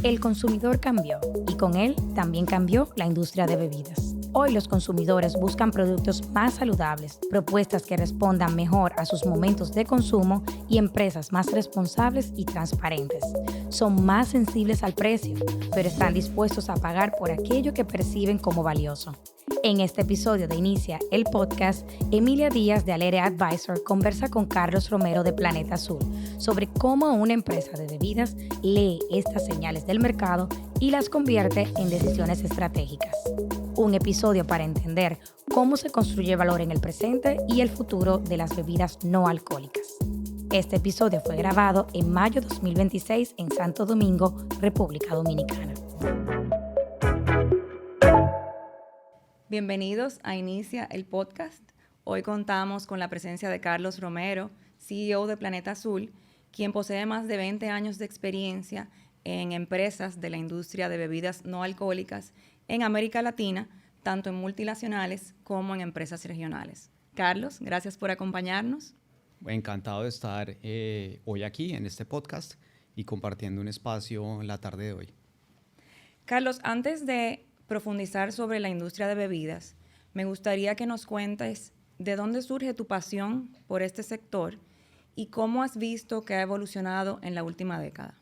El consumidor cambió y con él también cambió la industria de bebidas. Hoy los consumidores buscan productos más saludables, propuestas que respondan mejor a sus momentos de consumo y empresas más responsables y transparentes. Son más sensibles al precio, pero están dispuestos a pagar por aquello que perciben como valioso. En este episodio de Inicia el podcast, Emilia Díaz de Alere Advisor conversa con Carlos Romero de Planeta Azul sobre cómo una empresa de bebidas lee estas señales del mercado y las convierte en decisiones estratégicas. Un episodio para entender cómo se construye valor en el presente y el futuro de las bebidas no alcohólicas. Este episodio fue grabado en mayo de 2026 en Santo Domingo, República Dominicana. Bienvenidos a Inicia el podcast. Hoy contamos con la presencia de Carlos Romero, CEO de Planeta Azul, quien posee más de 20 años de experiencia en empresas de la industria de bebidas no alcohólicas en América Latina, tanto en multinacionales como en empresas regionales. Carlos, gracias por acompañarnos. Encantado de estar hoy aquí en este podcast y compartiendo un espacio la tarde de hoy. Carlos, antes de profundizar sobre la industria de bebidas, me gustaría que nos cuentes de dónde surge tu pasión por este sector y cómo has visto que ha evolucionado en la última década.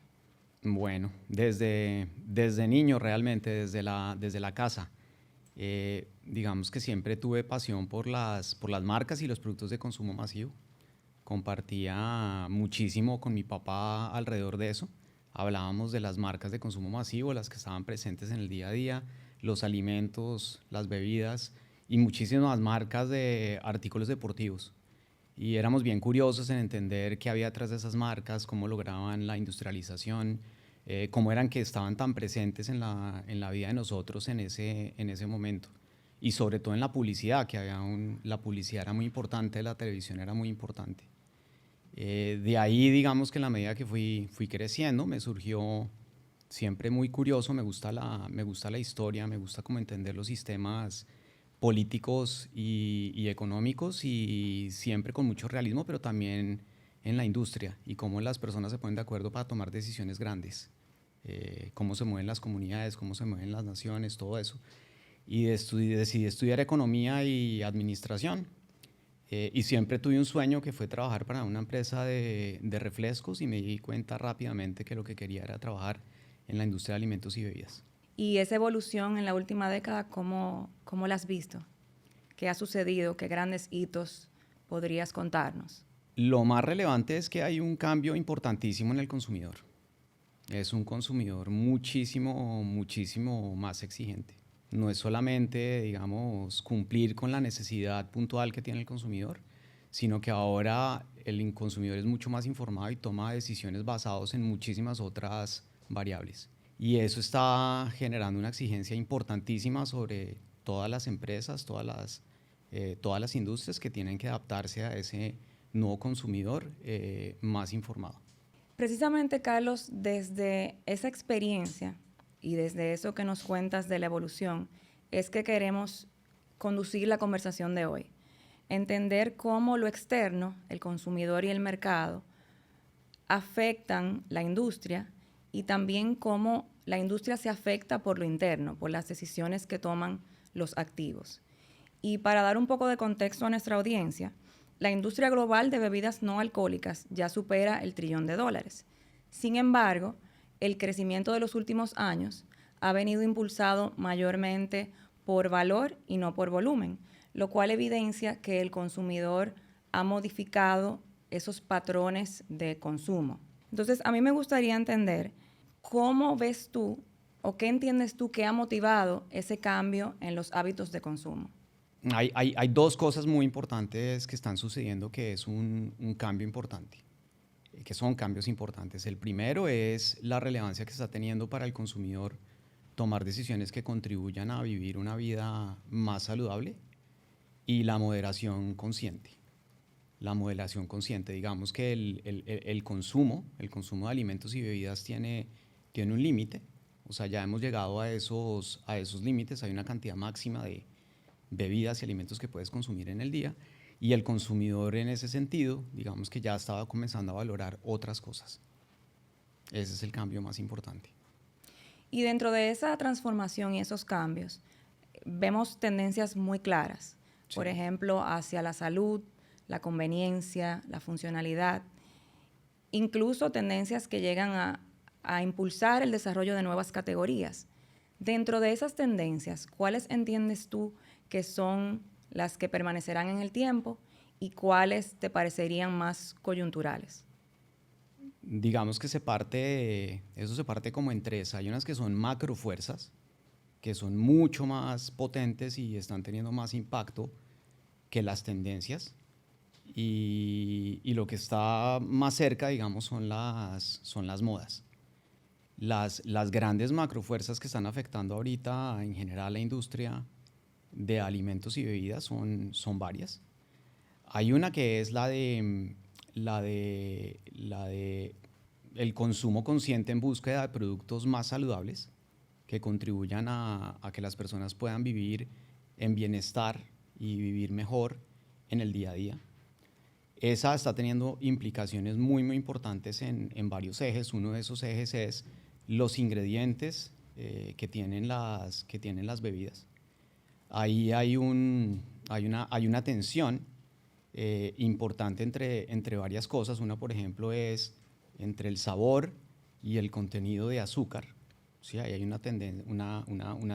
Bueno, desde niño realmente, desde la casa, digamos que siempre tuve pasión por las marcas y los productos de consumo masivo. Compartía muchísimo con mi papá alrededor de eso. Hablábamos de las marcas de consumo masivo, las que estaban presentes en el día a día, los alimentos, las bebidas y muchísimas marcas de artículos deportivos. Y éramos bien curiosos en entender qué había detrás de esas marcas, cómo lograban la industrialización, cómo eran que estaban tan presentes en la vida de nosotros en ese momento. Y sobre todo en la publicidad, la publicidad era muy importante, la televisión era muy importante. De ahí, digamos que en la medida que fui creciendo, me surgió siempre muy curioso, me gusta la historia, me gusta como entender los sistemas políticos y económicos y siempre con mucho realismo, pero también en la industria y cómo las personas se ponen de acuerdo para tomar decisiones grandes, cómo se mueven las comunidades, cómo se mueven las naciones, todo eso. Y decidí estudiar economía y administración. Y siempre tuve un sueño que fue trabajar para una empresa de refrescos y me di cuenta rápidamente que lo que quería era trabajar en la industria de alimentos y bebidas. ¿Y esa evolución en la última década, cómo la has visto? ¿Qué ha sucedido? ¿Qué grandes hitos podrías contarnos? Lo más relevante es que hay un cambio importantísimo en el consumidor. Es un consumidor muchísimo más exigente. No es solamente, digamos, cumplir con la necesidad puntual que tiene el consumidor, sino que ahora el consumidor es mucho más informado y toma decisiones basadas en muchísimas otras variables. Y eso está generando una exigencia importantísima sobre todas las empresas, todas las industrias que tienen que adaptarse a ese nuevo consumidor más informado. Precisamente, Carlos, desde esa experiencia y desde eso que nos cuentas de la evolución, es que queremos conducir la conversación de hoy. Entender cómo lo externo, el consumidor y el mercado, afectan la industria y también cómo la industria se afecta por lo interno, por las decisiones que toman los activos. Y para dar un poco de contexto a nuestra audiencia, la industria global de bebidas no alcohólicas ya supera el $1 trillón. Sin embargo, el crecimiento de los últimos años ha venido impulsado mayormente por valor y no por volumen, lo cual evidencia que el consumidor ha modificado esos patrones de consumo. Entonces, a mí me gustaría entender cómo ves tú o qué entiendes tú que ha motivado ese cambio en los hábitos de consumo. Hay dos cosas muy importantes que están sucediendo que es un cambio importante, que son cambios importantes. El primero es la relevancia que está teniendo para el consumidor tomar decisiones que contribuyan a vivir una vida más saludable y la moderación consciente. La moderación consciente, digamos que el consumo de alimentos y bebidas tiene un límite, o sea, ya hemos llegado a esos límites, hay una cantidad máxima de bebidas y alimentos que puedes consumir en el día y el consumidor en ese sentido, digamos que ya estaba comenzando a valorar otras cosas. Ese es el cambio más importante. Y dentro de esa transformación y esos cambios, vemos tendencias muy claras. Sí. Por ejemplo, hacia la salud, la conveniencia, la funcionalidad, incluso tendencias que llegan a impulsar el desarrollo de nuevas categorías. Dentro de esas tendencias, ¿cuáles entiendes tú que son las que permanecerán en el tiempo y cuáles te parecerían más coyunturales? Digamos que eso se parte como en tres. Hay unas que son macrofuerzas, que son mucho más potentes y están teniendo más impacto que las tendencias. Y lo que está más cerca, digamos, son las modas. Las grandes macrofuerzas que están afectando ahorita en general a la industria de alimentos y bebidas son varias. Hay una que es la de el consumo consciente en búsqueda de productos más saludables que contribuyan a que las personas puedan vivir en bienestar y vivir mejor en el día a día. Esa está teniendo implicaciones muy, muy importantes en varios ejes. Uno de esos ejes es los ingredientes que tienen las bebidas. Ahí hay una tensión importante entre varias cosas. Una, por ejemplo, es entre el sabor y el contenido de azúcar. ¿Sí? Ahí hay una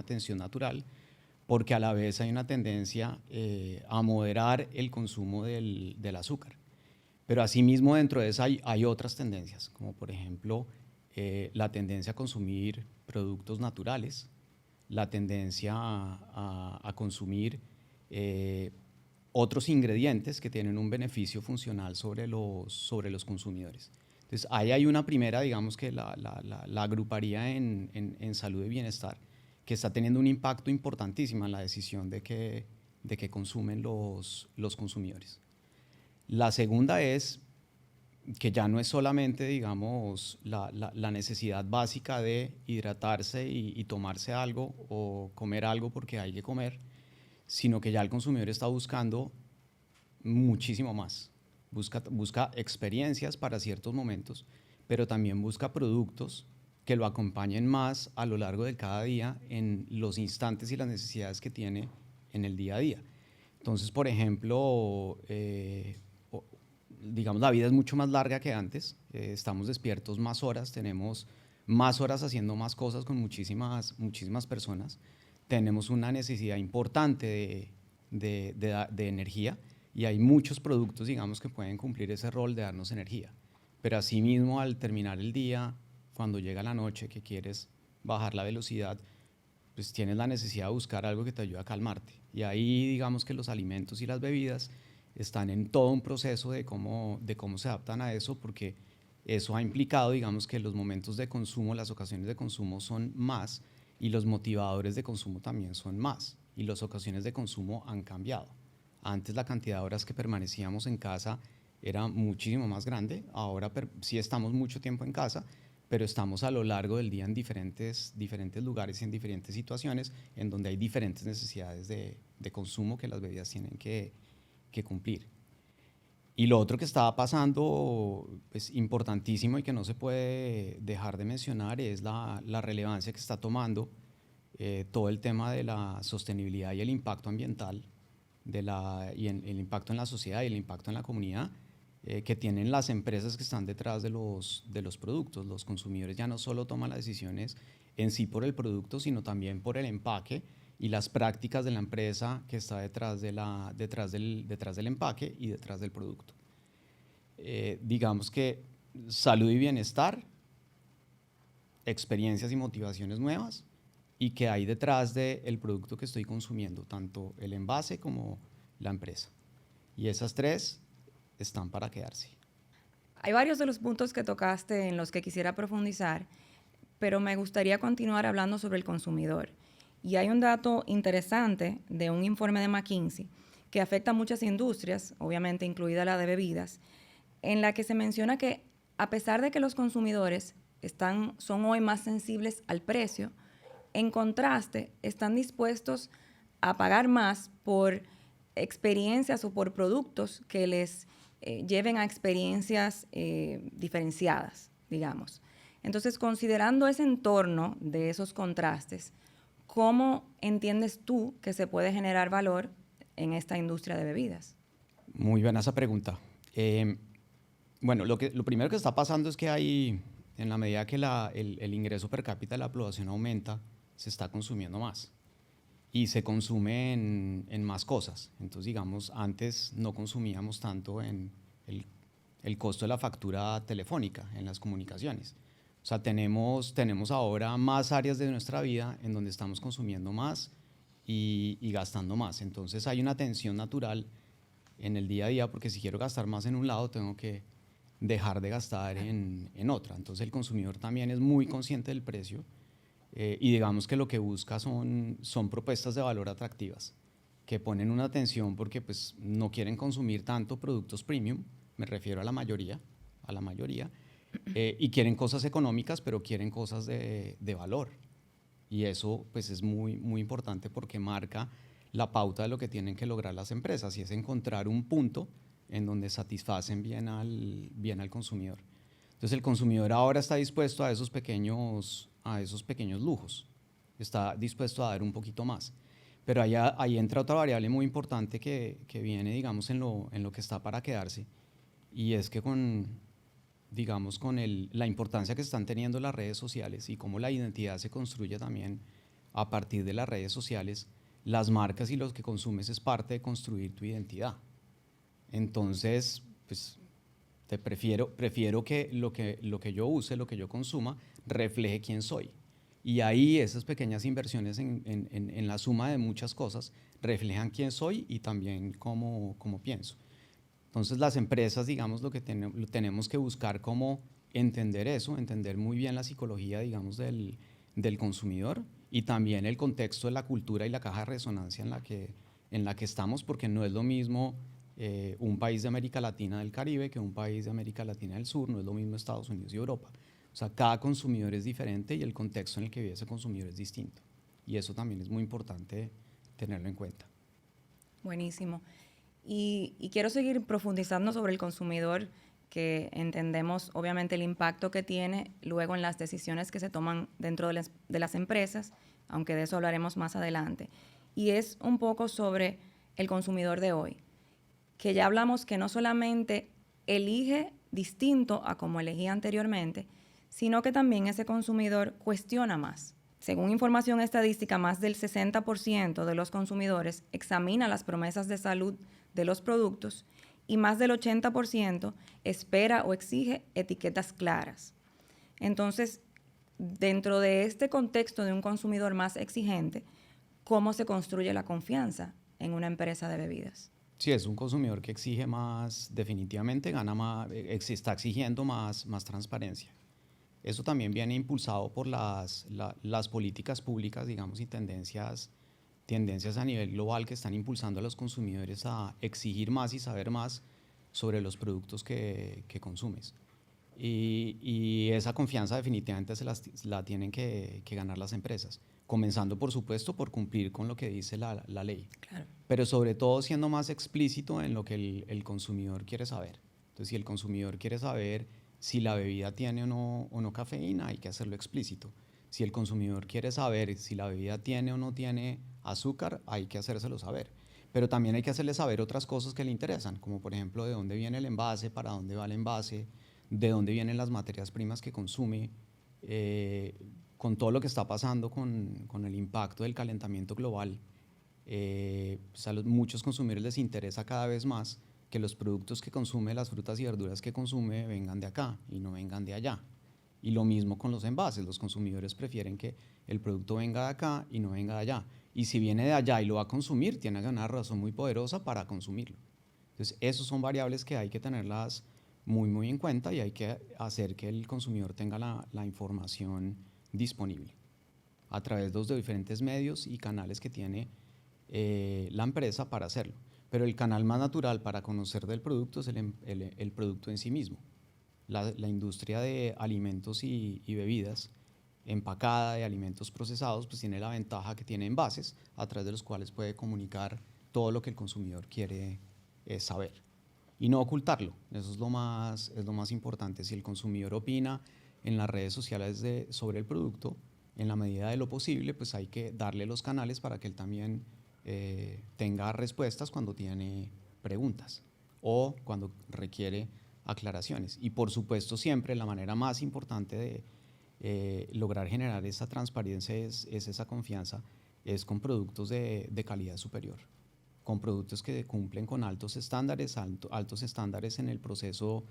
tensión natural, porque a la vez hay una tendencia a moderar el consumo del azúcar. Pero asimismo dentro de esa hay otras tendencias, como por ejemplo la tendencia a consumir productos naturales, la tendencia a consumir otros ingredientes que tienen un beneficio funcional sobre los consumidores. Entonces, ahí hay una primera, digamos que la agruparía en salud y bienestar, que está teniendo un impacto importantísimo en la decisión de qué consumen los consumidores. La segunda es que ya no es solamente, digamos, la necesidad básica de hidratarse y tomarse algo o comer algo porque hay que comer, sino que ya el consumidor está buscando muchísimo más. Busca experiencias para ciertos momentos, pero también busca productos que lo acompañen más a lo largo de cada día en los instantes y las necesidades que tiene en el día a día. Entonces, por ejemplo, digamos, la vida es mucho más larga que antes, estamos despiertos más horas, tenemos más horas haciendo más cosas con muchísimas personas, tenemos una necesidad importante de energía y hay muchos productos, digamos, que pueden cumplir ese rol de darnos energía. Pero asimismo, al terminar el día, cuando llega la noche que quieres bajar la velocidad, pues tienes la necesidad de buscar algo que te ayude a calmarte. Y ahí, digamos que los alimentos y las bebidas están en todo un proceso de cómo se adaptan a eso, porque eso ha implicado, digamos, que los momentos de consumo, las ocasiones de consumo son más y los motivadores de consumo también son más y las ocasiones de consumo han cambiado. Antes la cantidad de horas que permanecíamos en casa era muchísimo más grande, ahora sí estamos mucho tiempo en casa, pero estamos a lo largo del día en diferentes lugares y en diferentes situaciones en donde hay diferentes necesidades de consumo que las bebidas tienen que cumplir. Y lo otro que estaba pasando, pues importantísimo y que no se puede dejar de mencionar, es la relevancia que está tomando todo el tema de la sostenibilidad y el impacto ambiental, y el impacto en la sociedad y el impacto en la comunidad que tienen las empresas que están detrás de los productos. Los consumidores ya no solo toman las decisiones en sí por el producto, sino también por el empaque y las prácticas de la empresa que está detrás del empaque y detrás del producto. Digamos que salud y bienestar, experiencias y motivaciones nuevas, y que hay detrás del producto que estoy consumiendo, tanto el envase como la empresa. Y esas tres están para quedarse. Hay varios de los puntos que tocaste en los que quisiera profundizar, pero me gustaría continuar hablando sobre el consumidor. Y hay un dato interesante de un informe de McKinsey que afecta a muchas industrias, obviamente incluida la de bebidas, en la que se menciona que a pesar de que los consumidores son hoy más sensibles al precio, en contraste están dispuestos a pagar más por experiencias o por productos que les lleven a experiencias diferenciadas, digamos. Entonces, considerando ese entorno de esos contrastes, ¿cómo entiendes tú que se puede generar valor en esta industria de bebidas? Muy buena esa pregunta. Bueno, lo primero que está pasando es que hay, en la medida que el ingreso per cápita de la población aumenta, se está consumiendo más. Y se consume en más cosas. Entonces, digamos, antes no consumíamos tanto en el costo de la factura telefónica, en las comunicaciones. O sea, tenemos ahora más áreas de nuestra vida en donde estamos consumiendo más y gastando más. Entonces, hay una tensión natural en el día a día, porque si quiero gastar más en un lado, tengo que dejar de gastar en otra. Entonces, el consumidor también es muy consciente del precio. Y digamos que lo que busca son propuestas de valor atractivas, que ponen una atención porque pues, no quieren consumir tanto productos premium, me refiero a la mayoría, y quieren cosas económicas, pero quieren cosas de valor. Y eso pues, es muy, muy importante porque marca la pauta de lo que tienen que lograr las empresas, y es encontrar un punto en donde satisfacen bien al consumidor. Entonces el consumidor ahora está dispuesto a esos pequeños lujos, está dispuesto a dar un poquito más. Pero ahí entra otra variable muy importante que viene, digamos, en lo que está para quedarse, y es que digamos, con la importancia que están teniendo las redes sociales y cómo la identidad se construye también a partir de las redes sociales, las marcas y los que consumes es parte de construir tu identidad. Entonces, pues prefiero que lo que yo use, lo que yo consuma, refleje quién soy. Y ahí esas pequeñas inversiones en la suma de muchas cosas reflejan quién soy y también cómo pienso. Entonces las empresas, digamos, lo tenemos que buscar como entender eso, entender muy bien la psicología, digamos, del consumidor, y también el contexto de la cultura y la caja de resonancia en la que estamos, porque no es lo mismo un país de América Latina del Caribe que un país de América Latina del Sur, no es lo mismo Estados Unidos y Europa. O sea, cada consumidor es diferente y el contexto en el que vive ese consumidor es distinto. Y eso también es muy importante tenerlo en cuenta. Buenísimo. Y quiero seguir profundizando sobre el consumidor, que entendemos obviamente el impacto que tiene luego en las decisiones que se toman dentro de las empresas, aunque de eso hablaremos más adelante. Y es un poco sobre el consumidor de hoy, que ya hablamos que no solamente elige distinto a como elegía anteriormente, sino que también ese consumidor cuestiona más. Según información estadística, más del 60% de los consumidores examina las promesas de salud de los productos y más del 80% espera o exige etiquetas claras. Entonces, dentro de este contexto de un consumidor más exigente, ¿cómo se construye la confianza en una empresa de bebidas? Sí, es un consumidor que exige más, definitivamente gana más, está exigiendo más transparencia. Eso también viene impulsado por las políticas públicas, digamos, y tendencias a nivel global que están impulsando a los consumidores a exigir más y saber más sobre los productos que consumes. Y esa confianza definitivamente la tienen que ganar las empresas, comenzando por supuesto por cumplir con lo que dice la ley, Claro. pero sobre todo siendo más explícito en lo que el consumidor quiere saber. Entonces, si el consumidor quiere saber si la bebida tiene o no cafeína, hay que hacerlo explícito. Si el consumidor quiere saber si la bebida tiene o no tiene azúcar, hay que hacérselo saber. Pero también hay que hacerle saber otras cosas que le interesan, como por ejemplo de dónde viene el envase, para dónde va el envase, de dónde vienen las materias primas que consume, con todo lo que está pasando con el impacto del calentamiento global. Pues a muchos consumidores les interesa cada vez más que los productos que consume, las frutas y verduras que consume, vengan de acá y no vengan de allá. Y lo mismo con los envases, los consumidores prefieren que el producto venga de acá y no venga de allá. Y si viene de allá y lo va a consumir, tiene una razón muy poderosa para consumirlo. Entonces, esas son variables que hay que tenerlas muy, muy en cuenta, y hay que hacer que el consumidor tenga la información disponible a través de los diferentes medios y canales que tiene la empresa para hacerlo. Pero el canal más natural para conocer del producto es el producto en sí mismo. La industria de alimentos y bebidas empacada, de alimentos procesados, pues tiene la ventaja que tiene envases a través de los cuales puede comunicar todo lo que el consumidor quiere saber. Y no ocultarlo, eso es lo más importante. Si el consumidor opina en las redes sociales sobre el producto. En la medida de lo posible, pues hay que darle los canales para que él también tenga respuestas cuando tiene preguntas o cuando requiere aclaraciones. Y por supuesto siempre la manera más importante de lograr generar esa transparencia es esa confianza, es con productos de calidad superior, con productos que cumplen con altos estándares, altos estándares en el proceso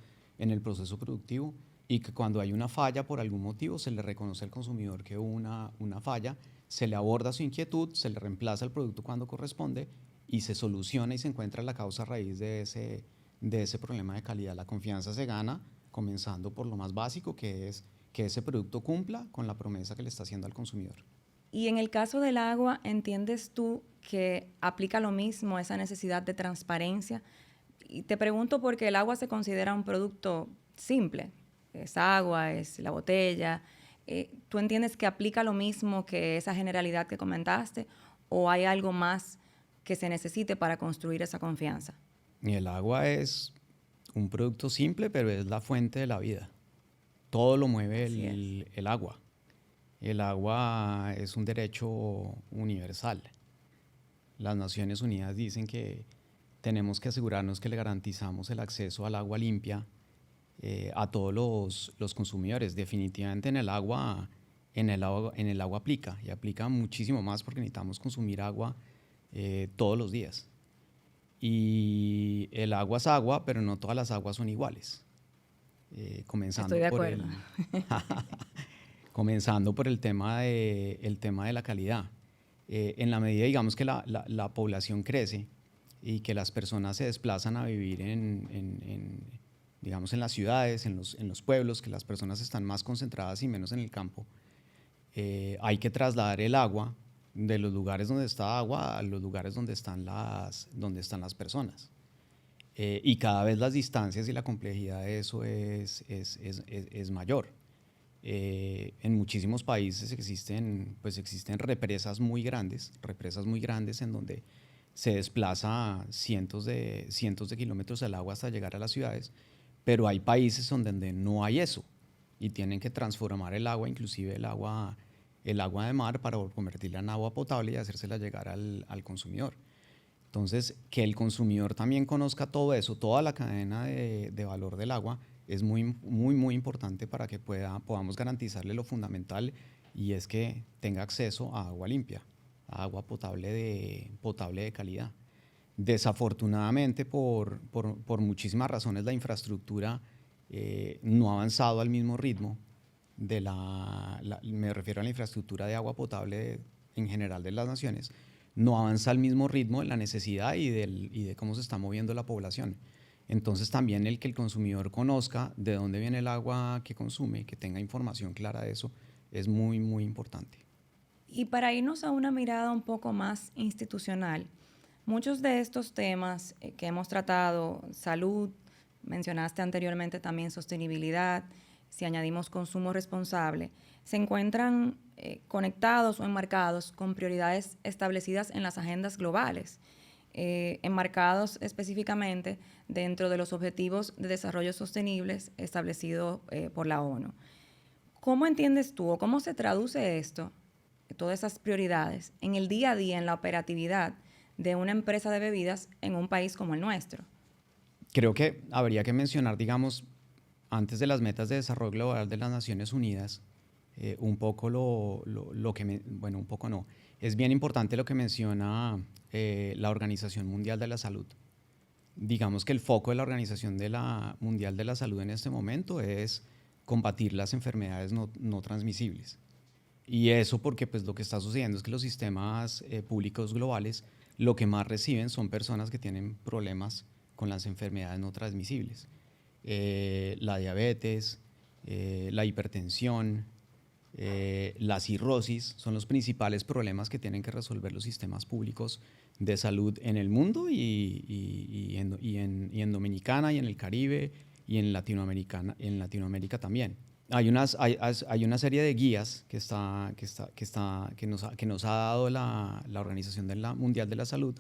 productivo, y que cuando hay una falla por algún motivo se le reconoce al consumidor que hubo una falla, se le aborda su inquietud, se le reemplaza el producto cuando corresponde y se soluciona y se encuentra la causa raíz de ese problema de calidad. La confianza se gana comenzando por lo más básico, que es que ese producto cumpla con la promesa que le está haciendo al consumidor. Y en el caso del agua, ¿entiendes tú que aplica lo mismo esa necesidad de transparencia? Y te pregunto porque el agua se considera un producto simple. Es agua, es la botella. ¿Tú entiendes que aplica lo mismo que esa generalidad que comentaste o hay algo más que se necesite para construir esa confianza? Y el agua es un producto simple, pero es la fuente de la vida. Todo lo mueve el agua. El agua es un derecho universal. Las Naciones Unidas dicen que tenemos que asegurarnos que le garantizamos el acceso al agua limpia a todos los consumidores. Definitivamente en el agua aplica, y aplica muchísimo más porque necesitamos consumir agua todos los días. Y el agua es agua, pero no todas las aguas son iguales. Estoy de acuerdo. Comenzando por el tema de la calidad. En la medida, digamos, que la población crece y que las personas se desplazan a vivir digamos, en las ciudades, en los pueblos, que las personas están más concentradas y menos en el campo, hay que trasladar el agua de los lugares donde está agua a los lugares donde están las personas. Y cada vez las distancias y la complejidad de eso es mayor. En muchísimos países existen represas muy grandes en donde se desplaza cientos de kilómetros el agua hasta llegar a las ciudades, pero hay países donde no hay eso y tienen que transformar el agua, inclusive el agua de mar, para convertirla en agua potable y hacérsela llegar al consumidor. Entonces, que el consumidor también conozca todo eso, toda la cadena de valor del agua, es muy, muy, muy importante para que podamos garantizarle lo fundamental, y es que tenga acceso a agua limpia, a agua potable de calidad. Desafortunadamente, por muchísimas razones, la infraestructura no ha avanzado al mismo ritmo me refiero a la infraestructura de agua potable en general de las naciones, no avanza al mismo ritmo de la necesidad y de cómo se está moviendo la población. Entonces también el que el consumidor conozca de dónde viene el agua que consume, que tenga información clara de eso, es muy, muy importante. Y para irnos a una mirada un poco más institucional, muchos de estos temas que hemos tratado, salud, mencionaste anteriormente también sostenibilidad, si añadimos consumo responsable, se encuentran conectados o enmarcados con prioridades establecidas en las agendas globales, enmarcados específicamente dentro de los Objetivos de Desarrollo Sostenibles establecidos por la ONU. ¿Cómo entiendes tú o cómo se traduce esto, todas esas prioridades, en el día a día, en la operatividad de una empresa de bebidas en un país como el nuestro? Creo que habría que mencionar, digamos, antes de las metas de desarrollo global de las Naciones Unidas, un poco un poco no. Es bien importante lo que menciona la Organización Mundial de la Salud. Digamos que el foco de la Organización Mundial de la Salud en este momento es combatir las enfermedades no transmisibles. Y eso porque pues, lo que está sucediendo es que los sistemas públicos globales lo que más reciben son personas que tienen problemas con las enfermedades no transmisibles. La diabetes, la hipertensión, la cirrosis son los principales problemas que tienen que resolver los sistemas públicos de salud en el mundo y en Dominicana y en el Caribe y en Latinoamérica también. Hay una serie de guías que nos ha dado la Organización Mundial de la Salud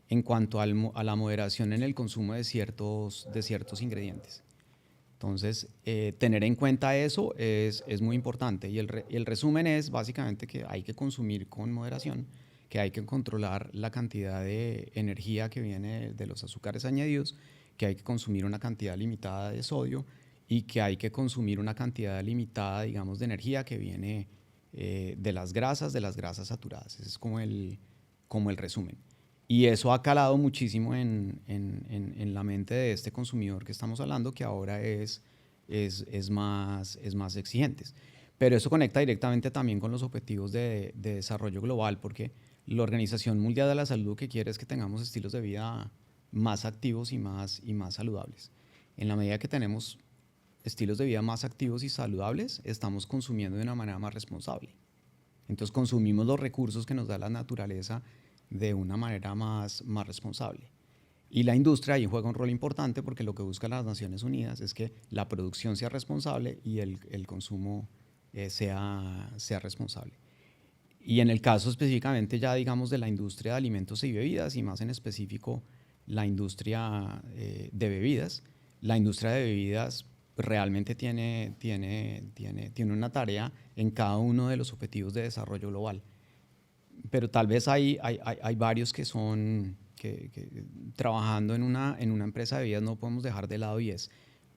en cuanto a la moderación en el consumo de ciertos ingredientes. Entonces, tener en cuenta eso es muy importante. Y el resumen es básicamente que hay que consumir con moderación, que hay que controlar la cantidad de energía que viene de los azúcares añadidos, que hay que consumir una cantidad limitada de sodio y que hay que consumir una cantidad limitada, digamos, de energía que viene de las grasas saturadas. Ese es como el resumen. Y eso ha calado muchísimo en la mente de este consumidor que estamos hablando, que ahora es más exigente. Pero eso conecta directamente también con los objetivos de desarrollo global, porque la Organización Mundial de la Salud lo que quiere es que tengamos estilos de vida más activos y más saludables. En la medida que tenemos estilos de vida más activos y saludables, estamos consumiendo de una manera más responsable. Entonces consumimos los recursos que nos da la naturaleza de una manera más responsable. Y la industria ahí juega un rol importante porque lo que buscan las Naciones Unidas es que la producción sea responsable y el consumo sea responsable. Y en el caso específicamente ya digamos de la industria de alimentos y bebidas y más en específico la industria de bebidas, la industria de bebidas realmente tiene una tarea en cada uno de los objetivos de desarrollo global. Pero tal vez hay varios que son, que trabajando en una empresa de bebidas no podemos dejar de lado y es,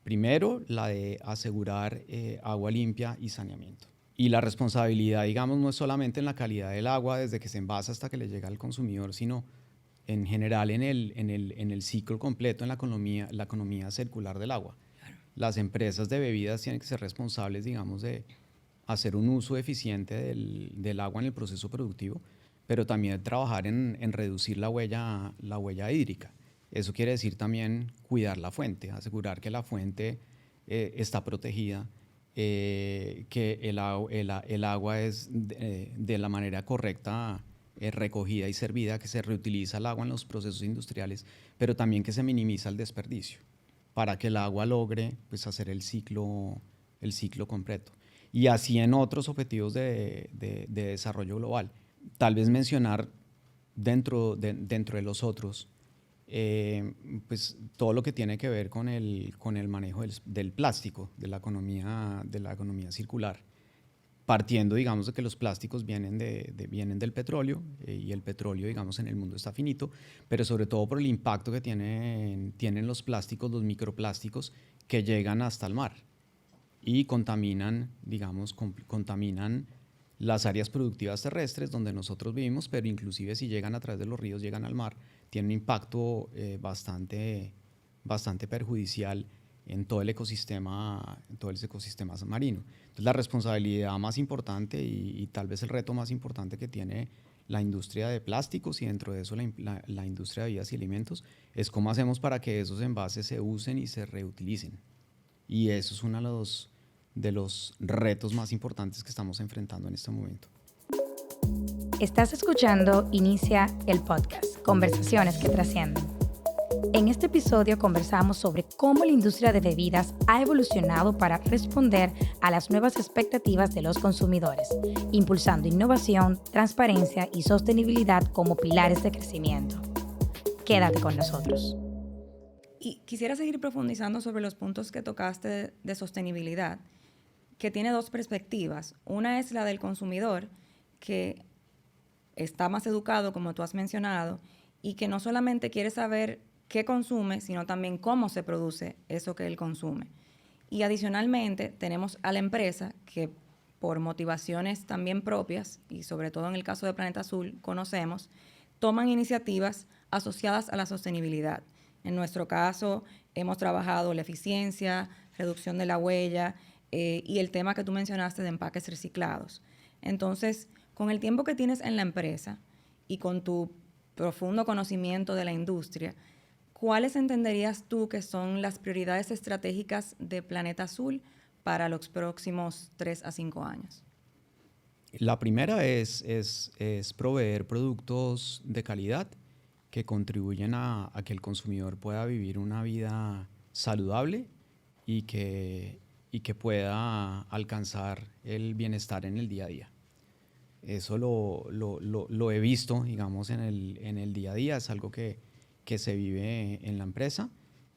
primero, la de asegurar agua limpia y saneamiento. Y la responsabilidad, digamos, no es solamente en la calidad del agua desde que se envasa hasta que le llega al consumidor, sino en general en el ciclo completo, en la economía circular del agua. Las empresas de bebidas tienen que ser responsables, digamos, de hacer un uso eficiente del agua en el proceso productivo, pero también trabajar en reducir la huella hídrica. Eso quiere decir también cuidar la fuente, asegurar que la fuente está protegida, que el agua es de la manera correcta recogida y servida, que se reutiliza el agua en los procesos industriales, pero también que se minimiza el desperdicio para que el agua logre pues, hacer el ciclo completo. Y así en otros objetivos de desarrollo global. Tal vez mencionar dentro de los otros, pues todo lo que tiene que ver con el manejo del plástico, de la economía circular, partiendo, digamos, de que los plásticos vienen del petróleo y el petróleo, digamos, en el mundo está finito, pero sobre todo por el impacto que tienen los plásticos, los microplásticos que llegan hasta el mar y contaminan, digamos, contaminan las áreas productivas terrestres donde nosotros vivimos, pero inclusive si llegan a través de los ríos, llegan al mar, tienen un impacto bastante perjudicial en todo el ecosistema marino. Entonces la responsabilidad más importante y tal vez el reto más importante que tiene la industria de plásticos y dentro de eso la industria de bebidas y alimentos es cómo hacemos para que esos envases se usen y se reutilicen. Y eso es uno de los retos más importantes que estamos enfrentando en este momento. Estás escuchando Inicia el podcast, Conversaciones que Trascienden. En este episodio conversamos sobre cómo la industria de bebidas ha evolucionado para responder a las nuevas expectativas de los consumidores, impulsando innovación, transparencia y sostenibilidad como pilares de crecimiento. Quédate con nosotros. Y quisiera seguir profundizando sobre los puntos que tocaste de sostenibilidad, que tiene dos perspectivas. Una es la del consumidor, que está más educado, como tú has mencionado, y que no solamente quiere saber qué consume, sino también cómo se produce eso que él consume. Y adicionalmente tenemos a la empresa que por motivaciones también propias, y sobre todo en el caso de Planeta Azul conocemos, toman iniciativas asociadas a la sostenibilidad. En nuestro caso hemos trabajado la eficiencia, reducción de la huella y el tema que tú mencionaste de empaques reciclados. Entonces, con el tiempo que tienes en la empresa y con tu profundo conocimiento de la industria, ¿cuáles entenderías tú que son las prioridades estratégicas de Planeta Azul para los próximos 3 a 5 años? La primera es proveer productos de calidad que contribuyen a que el consumidor pueda vivir una vida saludable y que pueda alcanzar el bienestar en el día a día. Eso lo he visto, digamos, en el día a día, es algo que se vive en la empresa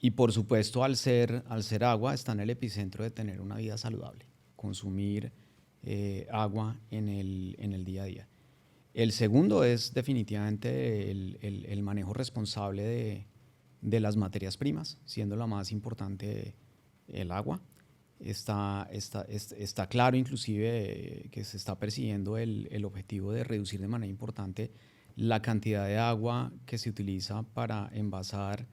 Y por supuesto, al ser agua, está en el epicentro de tener una vida saludable, consumir agua en el día a día. El segundo es definitivamente el manejo responsable de las materias primas, siendo la más importante el agua. Está claro inclusive que se está persiguiendo el objetivo de reducir de manera importante la cantidad de agua que se utiliza para envasar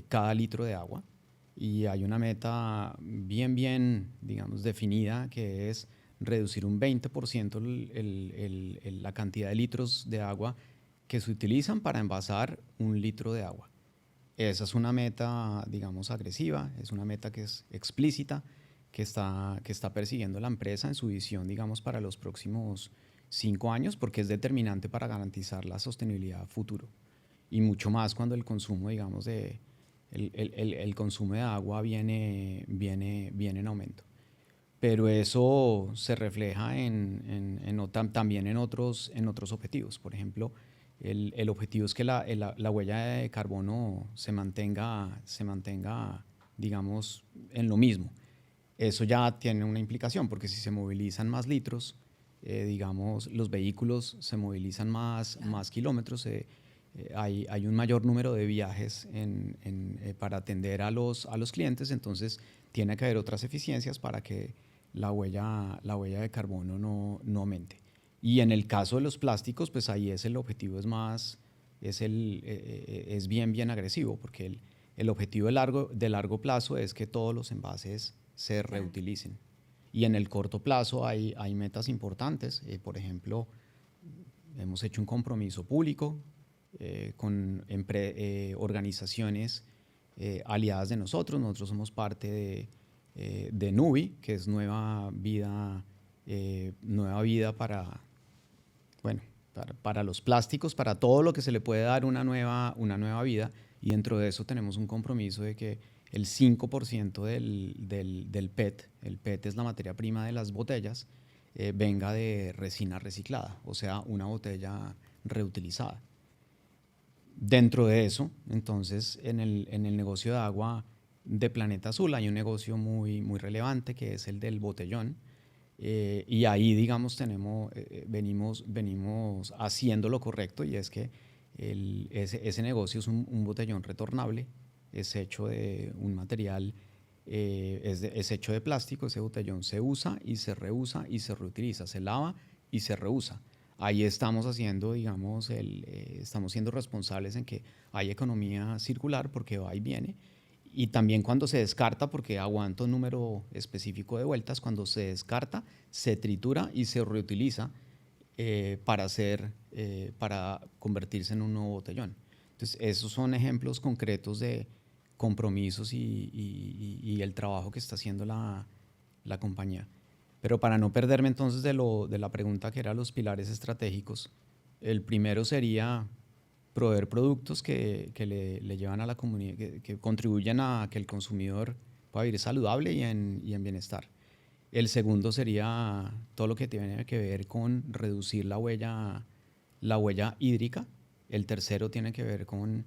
cada litro de agua. Y hay una meta bien, digamos, definida, que es reducir un 20% la cantidad de litros de agua que se utilizan para envasar un litro de agua. Esa es una meta, digamos, agresiva, es una meta que es explícita, que está persiguiendo la empresa en su visión, digamos, para los próximos 5 años, porque es determinante para garantizar la sostenibilidad futuro. Y mucho más cuando el consumo, digamos, el consumo de agua viene en aumento. Pero eso se refleja también en otros objetivos. Por ejemplo, el objetivo es que la huella de carbono se mantenga, digamos, en lo mismo. Eso ya tiene una implicación, porque si se movilizan más litros, digamos, los vehículos se movilizan más kilómetros, hay un mayor número de viajes para atender a los clientes, entonces tiene que haber otras eficiencias para que la huella de carbono no aumente. Y en el caso de los plásticos, pues ahí el objetivo es bien agresivo, porque el objetivo de largo plazo es que todos los envases se reutilicen. Y en el corto plazo hay metas importantes. Por ejemplo, hemos hecho un compromiso público con organizaciones aliadas de nosotros. Nosotros somos parte de NUBI, que es Nueva Vida para los plásticos, para todo lo que se le puede dar una nueva vida. Y dentro de eso tenemos un compromiso de que el 5% del PET, el PET es la materia prima de las botellas, venga de resina reciclada, o sea, una botella reutilizada. Dentro de eso, entonces, en el negocio de agua de Planeta Azul hay un negocio muy relevante, que es el del botellón, y ahí, digamos, venimos haciendo lo correcto, y es que ese negocio es un botellón retornable, es hecho de un material, es hecho de plástico. Ese botellón se usa y se reusa y se reutiliza, se lava y se reusa. Ahí estamos haciendo, digamos, estamos siendo responsables en que hay economía circular, porque va y viene, y también cuando se descarta, porque aguanta un número específico de vueltas, cuando se descarta, se tritura y se reutiliza para convertirse en un nuevo botellón. Entonces, esos son ejemplos concretos de compromisos y el trabajo que está haciendo la compañía. Pero para no perderme entonces de la pregunta, que eran los pilares estratégicos, el primero sería proveer productos que le llevan a la comunidad, que contribuyan a que el consumidor pueda vivir saludable y en bienestar. El segundo sería todo lo que tiene que ver con reducir la huella hídrica. El tercero tiene que ver con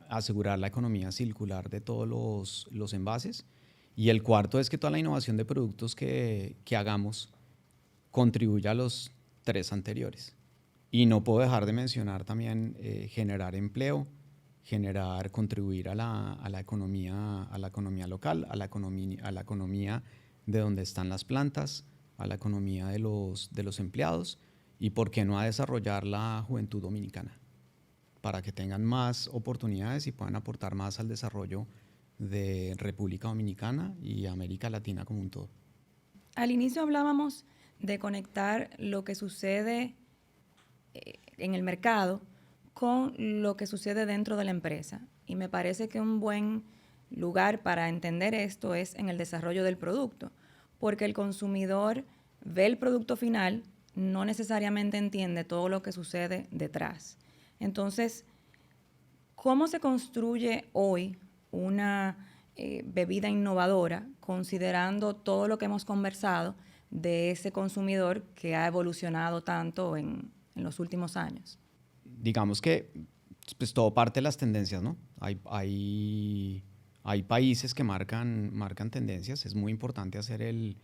asegurar la economía circular de todos los envases. Y el cuarto es que toda la innovación de productos que hagamos contribuya a los tres anteriores. Y no puedo dejar de mencionar también generar empleo, contribuir a la economía local, a la economía de donde están las plantas, a la economía de los empleados, y por qué no a desarrollar la juventud dominicana, para que tengan más oportunidades y puedan aportar más al desarrollo de República Dominicana y América Latina como un todo. Al inicio hablábamos de conectar lo que sucede en el mercado con lo que sucede dentro de la empresa. Y me parece que un buen lugar para entender esto es en el desarrollo del producto, porque el consumidor ve el producto final, no necesariamente entiende todo lo que sucede detrás. Entonces, ¿cómo se construye hoy una bebida innovadora, considerando todo lo que hemos conversado de ese consumidor que ha evolucionado tanto en los últimos años? Digamos que pues todo parte de las tendencias, ¿no? Hay países que marcan tendencias. Es muy importante hacer el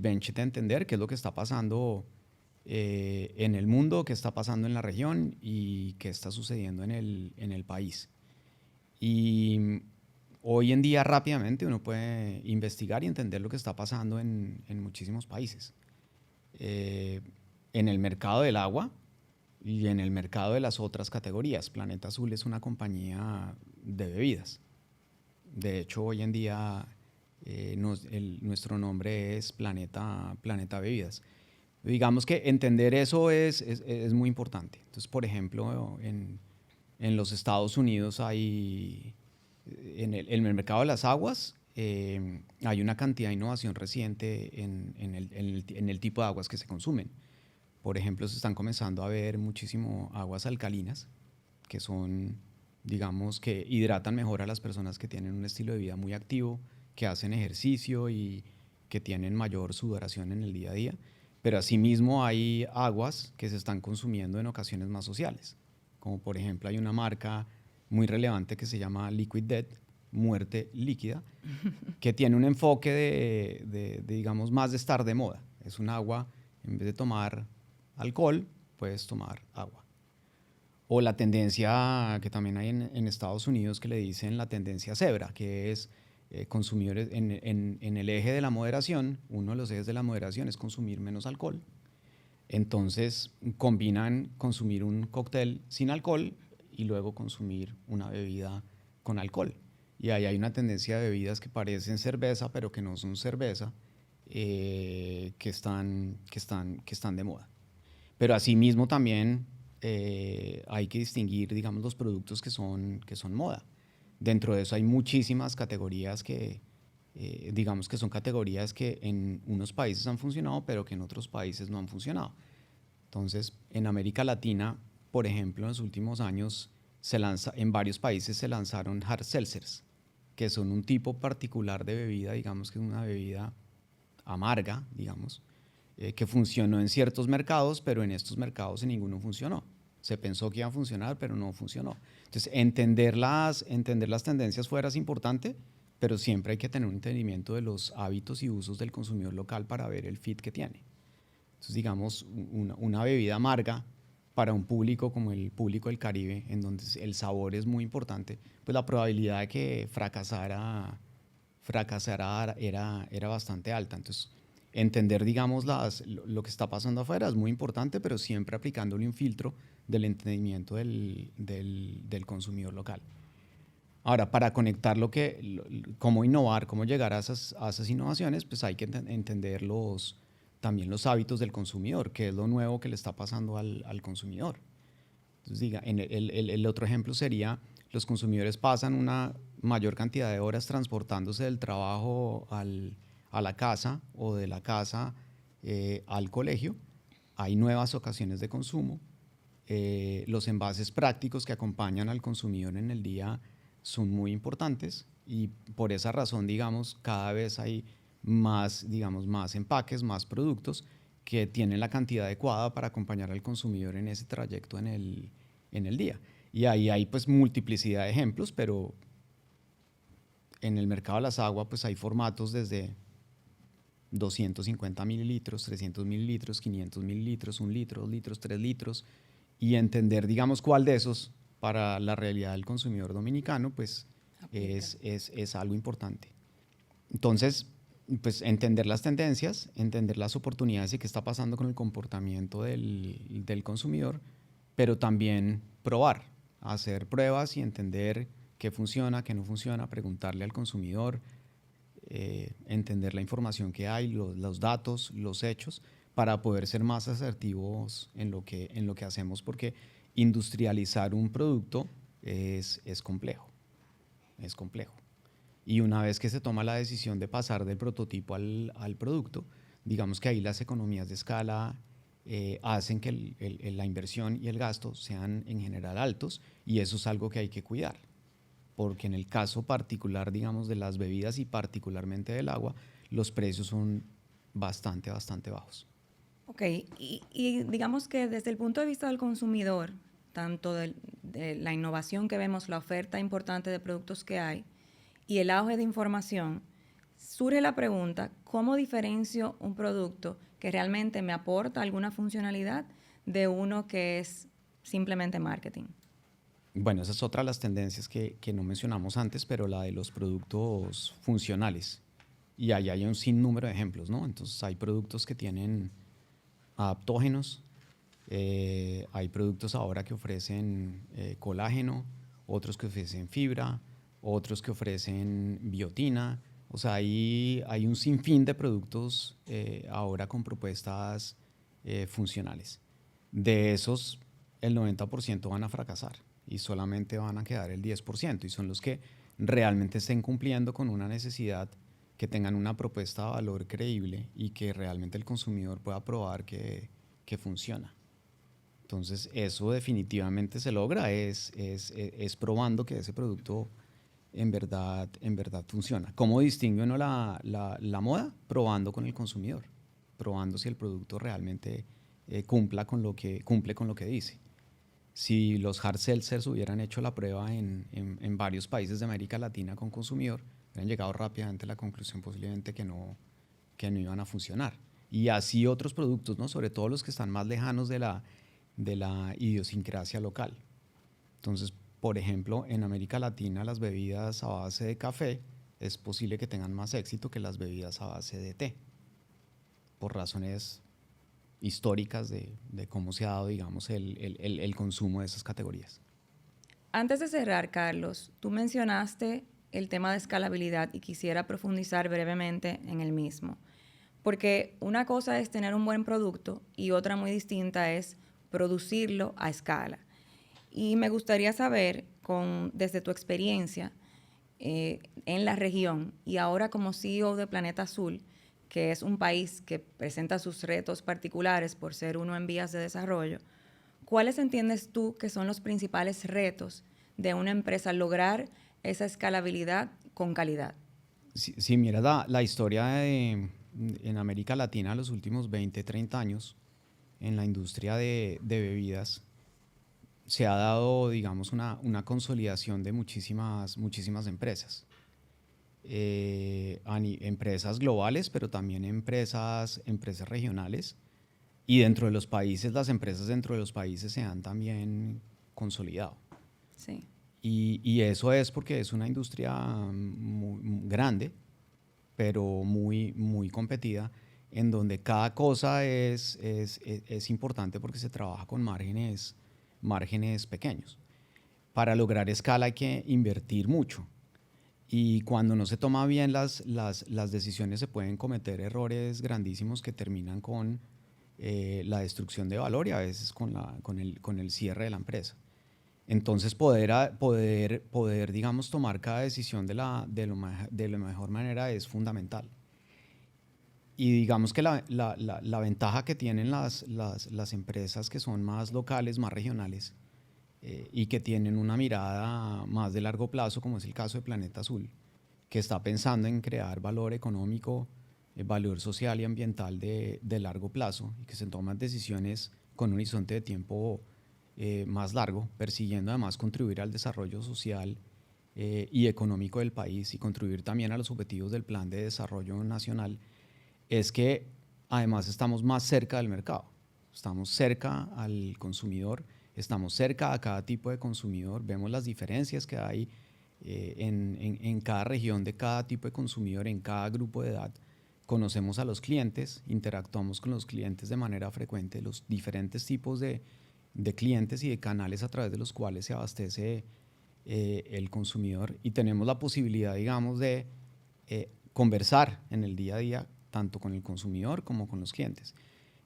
bench de entender qué es lo que está pasando en el mundo, qué está pasando en la región y qué está sucediendo en el país. Y hoy en día rápidamente uno puede investigar y entender lo que está pasando en muchísimos países. En el mercado del agua y en el mercado de las otras categorías. Planeta Azul es una compañía de bebidas. De hecho, hoy en día nuestro nombre es Planeta Bebidas. Digamos que entender eso es muy importante. Entonces, por ejemplo, en los Estados Unidos hay, en el mercado de las aguas, hay una cantidad de innovación reciente en el tipo de aguas que se consumen. Por ejemplo, se están comenzando a ver muchísimo aguas alcalinas, que son, digamos, que hidratan mejor a las personas que tienen un estilo de vida muy activo, que hacen ejercicio y que tienen mayor sudoración en el día a día. Pero asimismo hay aguas que se están consumiendo en ocasiones más sociales. Como por ejemplo hay una marca muy relevante que se llama Liquid Death, muerte líquida, que tiene un enfoque de, digamos, más de estar de moda. Es un agua, en vez de tomar alcohol, puedes tomar agua. O la tendencia que también hay en Estados Unidos que le dicen la tendencia zebra, que es consumir en el eje de la moderación. Uno de los ejes de la moderación es consumir menos alcohol. Entonces combinan consumir un cóctel sin alcohol y luego consumir una bebida con alcohol. Y ahí hay una tendencia de bebidas que parecen cerveza, pero que no son cerveza, que están de moda. Pero asimismo también hay que distinguir, digamos, los productos que son moda. Dentro de eso hay muchísimas categorías que, digamos, que son categorías que en unos países han funcionado, pero que en otros países no han funcionado. Entonces, en América Latina, por ejemplo, en los últimos años, en varios países se lanzaron hard seltzers, que son un tipo particular de bebida, digamos que es una bebida amarga, digamos, que funcionó en ciertos mercados, pero en estos mercados en ninguno funcionó. Se pensó que iba a funcionar, pero no funcionó. Entonces, entender las tendencias fuera es importante, pero siempre hay que tener un entendimiento de los hábitos y usos del consumidor local para ver el fit que tiene. Entonces, digamos, una bebida amarga para un público como el público del Caribe, en donde el sabor es muy importante, pues la probabilidad de que fracasara era bastante alta. Entonces, entender, digamos, lo que está pasando afuera es muy importante, pero siempre aplicándole un filtro del entendimiento del consumidor local. Ahora, para conectar cómo innovar, cómo llegar a esas innovaciones, pues hay que entender también los hábitos del consumidor, qué es lo nuevo que le está pasando al consumidor. Entonces, el otro ejemplo sería, los consumidores pasan una mayor cantidad de horas transportándose del trabajo a la casa o de la casa al colegio. Hay nuevas ocasiones de consumo. Los envases prácticos que acompañan al consumidor en el día son muy importantes y por esa razón, digamos, cada vez hay más empaques, más productos que tienen la cantidad adecuada para acompañar al consumidor en ese trayecto en el día. Y ahí hay pues multiplicidad de ejemplos, pero en el mercado de las aguas pues hay formatos desde 250 mililitros, 300 mililitros, 500 mililitros, 1 litro, 2 litros, 3 litros, y entender, digamos, cuál de esos para la realidad del consumidor dominicano pues es algo importante. Entonces, pues entender las tendencias, entender las oportunidades y qué está pasando con el comportamiento del consumidor, pero también probar, hacer pruebas y entender qué funciona, qué no funciona, preguntarle al consumidor, entender la información que hay, los datos, los hechos, para poder ser más asertivos en lo que hacemos, porque industrializar un producto es complejo, es complejo. Y una vez que se toma la decisión de pasar del prototipo al producto, digamos que ahí las economías de escala hacen que la inversión y el gasto sean en general altos, y eso es algo que hay que cuidar, porque en el caso particular, digamos, de las bebidas y particularmente del agua, los precios son bastante bajos. Ok, y digamos que desde el punto de vista del consumidor, tanto de de la innovación que vemos, la oferta importante de productos que hay y el auge de información, surge la pregunta, ¿cómo diferencio un producto que realmente me aporta alguna funcionalidad de uno que es simplemente marketing? Bueno, esa es otra de las tendencias que no mencionamos antes, pero la de los productos funcionales. Y ahí hay un sinnúmero de ejemplos, ¿no? Entonces hay productos que tienen adaptógenos, hay productos ahora que ofrecen colágeno, otros que ofrecen fibra, otros que ofrecen biotina. O sea, hay un sinfín de productos ahora con propuestas funcionales. De esos, el 90% van a fracasar y solamente van a quedar el 10%, y son los que realmente estén cumpliendo con una necesidad, que tengan una propuesta de valor creíble y que realmente el consumidor pueda probar que funciona. Entonces, eso definitivamente se logra, es probando que ese producto en verdad funciona. ¿Cómo distingue uno la moda? Probando con el consumidor, probando si el producto realmente cumple con lo que dice. Si los hard seltzers hubieran hecho la prueba en varios países de América Latina con consumidor, hubieran llegado rápidamente a la conclusión posiblemente que no iban a funcionar. Y así otros productos, ¿no? Sobre todo los que están más lejanos de la idiosincrasia local. Entonces, por ejemplo, en América Latina las bebidas a base de café es posible que tengan más éxito que las bebidas a base de té, por razones históricas de cómo se ha dado, digamos, el consumo de esas categorías. Antes de cerrar, Carlos, tú mencionaste el tema de escalabilidad y quisiera profundizar brevemente en el mismo. Porque una cosa es tener un buen producto y otra muy distinta es producirlo a escala. Y me gustaría saber, desde tu experiencia en la región y ahora como CEO de Planeta Azul, que es un país que presenta sus retos particulares por ser uno en vías de desarrollo, ¿cuáles entiendes tú que son los principales retos de una empresa lograr esa escalabilidad con calidad? Si miras la historia en América Latina los últimos 20, 30 años, en la industria de bebidas, se ha dado, digamos, una consolidación de muchísimas empresas. Empresas globales, pero también empresas regionales. Y dentro de los países, las empresas dentro de los países se han también consolidado. Sí. Y eso es porque es una industria muy grande, pero muy competida, en donde cada cosa es importante porque se trabaja con márgenes pequeños. Para lograr escala hay que invertir mucho. Y cuando no se toma bien las decisiones, se pueden cometer errores grandísimos que terminan con la destrucción de valor y a veces con el cierre de la empresa. Entonces, poder digamos, tomar cada decisión de la mejor manera es fundamental. Y digamos que la ventaja que tienen las empresas que son más locales, más regionales, y que tienen una mirada más de largo plazo, como es el caso de Planeta Azul, que está pensando en crear valor económico, valor social y ambiental de largo plazo, y que se toman decisiones con un horizonte de tiempo más largo, persiguiendo además contribuir al desarrollo social y económico del país y contribuir también a los objetivos del Plan de Desarrollo Nacional, es que además estamos más cerca del mercado, estamos cerca al consumidor, estamos cerca a cada tipo de consumidor, vemos las diferencias que hay en cada región de cada tipo de consumidor, en cada grupo de edad. Conocemos a los clientes, interactuamos con los clientes de manera frecuente, los diferentes tipos de clientes y de canales a través de los cuales se abastece el consumidor, y tenemos la posibilidad, digamos, de conversar en el día a día tanto con el consumidor como con los clientes.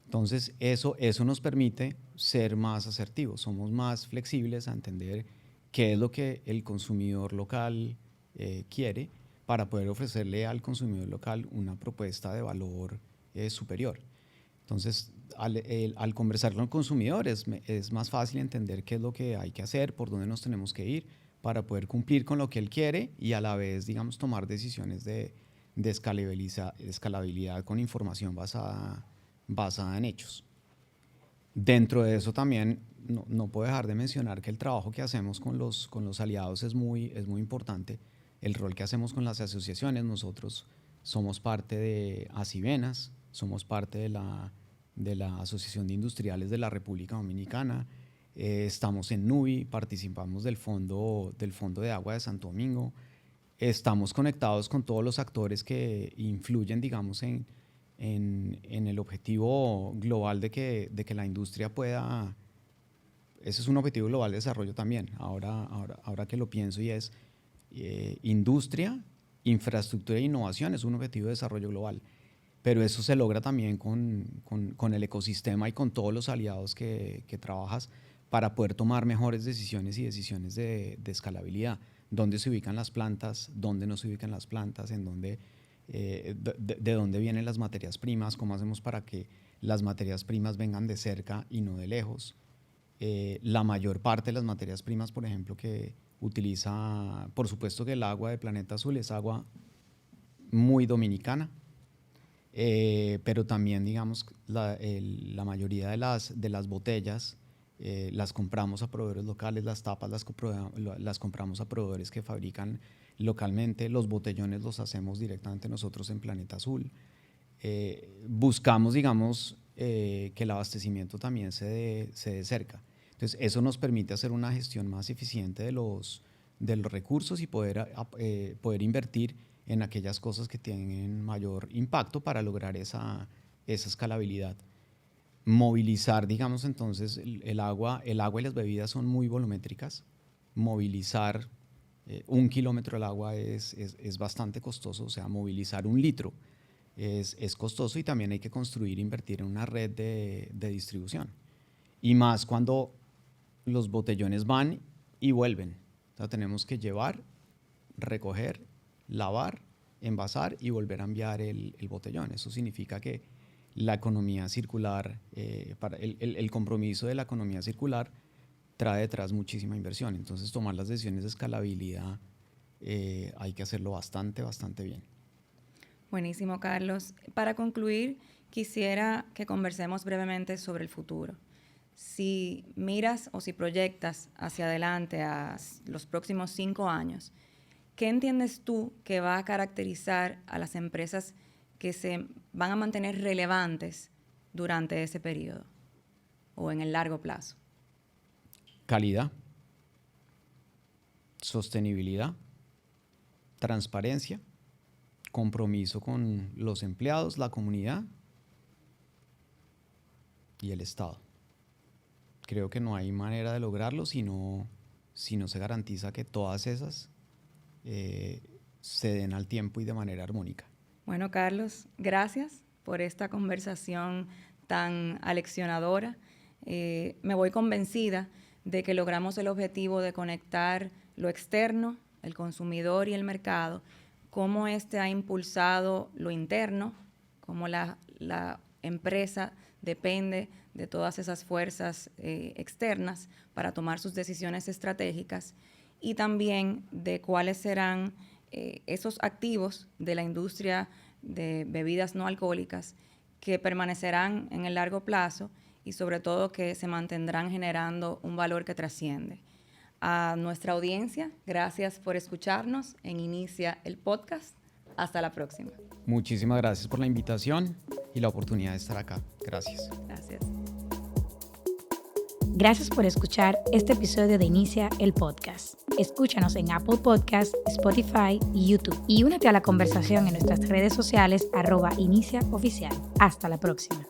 Entonces, eso nos permite ser más asertivos, somos más flexibles a entender qué es lo que el consumidor local quiere, para poder ofrecerle al consumidor local una propuesta de valor superior. Entonces, al conversar con el consumidor es más fácil entender qué es lo que hay que hacer, por dónde nos tenemos que ir para poder cumplir con lo que él quiere y a la vez, digamos, tomar decisiones de escalabilidad con información basada en hechos. Dentro de eso también no puedo dejar de mencionar que el trabajo que hacemos con los aliados es muy importante. El rol que hacemos con las asociaciones, nosotros somos parte de Asivenas, somos parte de la Asociación de Industriales de la República Dominicana, estamos en NUBI, participamos del Fondo de Agua de Santo Domingo, estamos conectados con todos los actores que influyen, digamos, en el objetivo global de que la industria pueda. Ese es un objetivo global de desarrollo también, ahora que lo pienso, y es industria, infraestructura e innovación es un objetivo de desarrollo global, pero eso se logra también con el ecosistema y con todos los aliados que trabajas para poder tomar mejores decisiones y decisiones de escalabilidad. ¿Dónde se ubican las plantas? ¿Dónde no se ubican las plantas? ¿En dónde, de dónde vienen las materias primas? ¿Cómo hacemos para que las materias primas vengan de cerca y no de lejos? La mayor parte de las materias primas, por ejemplo, que utiliza, por supuesto que el agua de Planeta Azul es agua muy dominicana, pero también, digamos, la mayoría de las botellas las compramos a proveedores locales, las tapas las compramos a proveedores que fabrican localmente, los botellones los hacemos directamente nosotros en Planeta Azul. Buscamos, digamos, que el abastecimiento también se dé cerca. Entonces, eso nos permite hacer una gestión más eficiente de los recursos y poder invertir en aquellas cosas que tienen mayor impacto para lograr esa escalabilidad. Movilizar, digamos, entonces, el agua y las bebidas son muy volumétricas. Movilizar 1 kilómetro del agua es bastante costoso, o sea, movilizar 1 litro es costoso, y también hay que invertir en una red de distribución. Y más cuando los botellones van y vuelven. O sea, tenemos que llevar, recoger, lavar, envasar y volver a enviar el botellón. Eso significa que la economía circular, el compromiso de la economía circular trae detrás muchísima inversión. Entonces, tomar las decisiones de escalabilidad hay que hacerlo bastante bien. Buenísimo, Carlos. Para concluir, quisiera que conversemos brevemente sobre el futuro. Si miras o si proyectas hacia adelante a los próximos 5 años, ¿qué entiendes tú que va a caracterizar a las empresas que se van a mantener relevantes durante ese periodo o en el largo plazo? Calidad, sostenibilidad, transparencia, compromiso con los empleados, la comunidad y el Estado. Creo que no hay manera de lograrlo si no se garantiza que todas esas se den al tiempo y de manera armónica. Bueno, Carlos, gracias por esta conversación tan aleccionadora. Me voy convencida de que logramos el objetivo de conectar lo externo, el consumidor y el mercado, cómo este ha impulsado lo interno, cómo la empresa depende de todas esas fuerzas externas para tomar sus decisiones estratégicas, y también de cuáles serán esos activos de la industria de bebidas no alcohólicas que permanecerán en el largo plazo y sobre todo que se mantendrán generando un valor que trasciende. A nuestra audiencia, gracias por escucharnos en Inicia el Podcast. Hasta la próxima. Muchísimas gracias por la invitación y la oportunidad de estar acá. Gracias. Gracias. Gracias por escuchar este episodio de Inicia el Podcast. Escúchanos en Apple Podcasts, Spotify y YouTube. Y únete a la conversación en nuestras redes sociales @IniciaOficial. Hasta la próxima.